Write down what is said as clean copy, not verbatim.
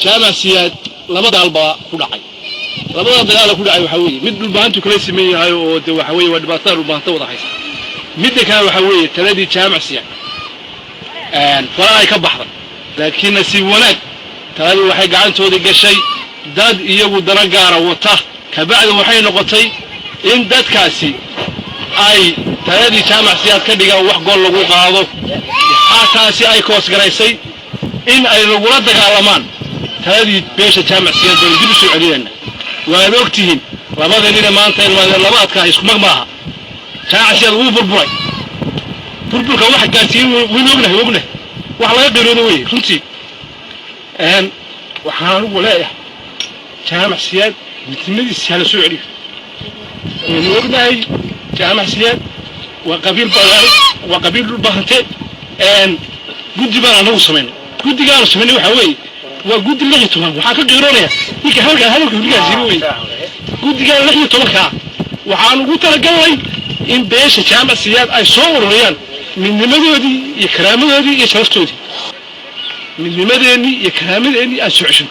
جامع سياد لبدا البا كدعي لبدا دغال كدعي waxa weeye mid dhulbaantu kala sameeyahay oo waxa weeye wadbaatar u baahto wada haysa mid kale waxa weeye taladii jaamac siyaad faraay ka baxday laakiin si wanaag taladii waxay gacantooda gashay dad iyagu dana gaar ah wata ka bacdi waxay noqotay in dadkaasi ay taladii jaamac siyaad ka dhigaan wax gool lagu qaado taasi ay koos garaysay in ay lagula dagaalamaan taladii beesha jaamac siyaad bay dib u soo celiyeen waan ogtihiin labada nin maanta labaadka isku magmaaha jaamac siyaad uu burburka wax gaarsiin weyn ognahay wax laga qeyroodo way runtii waxaan ugu leeyahay jaamac siyaad midnimadiisa hala soo celiyo weyn ognahay jaamac siyaad وقبيل بلاد وقبيل البهنتة جودي بقى أنا وسمين جودي قالوا سمين وحوي وجودي اللي يتوه وحاكي قيرونيا هيك هذا كل جال زيروي جودي قال اللي يتوه كا وحانو قلت لقوي إن بيش جامع سياد أي صور ريال من لماذا دي يكرامه دي يشوفتوا دي من لماذا دي يكرامه دي أسوعشن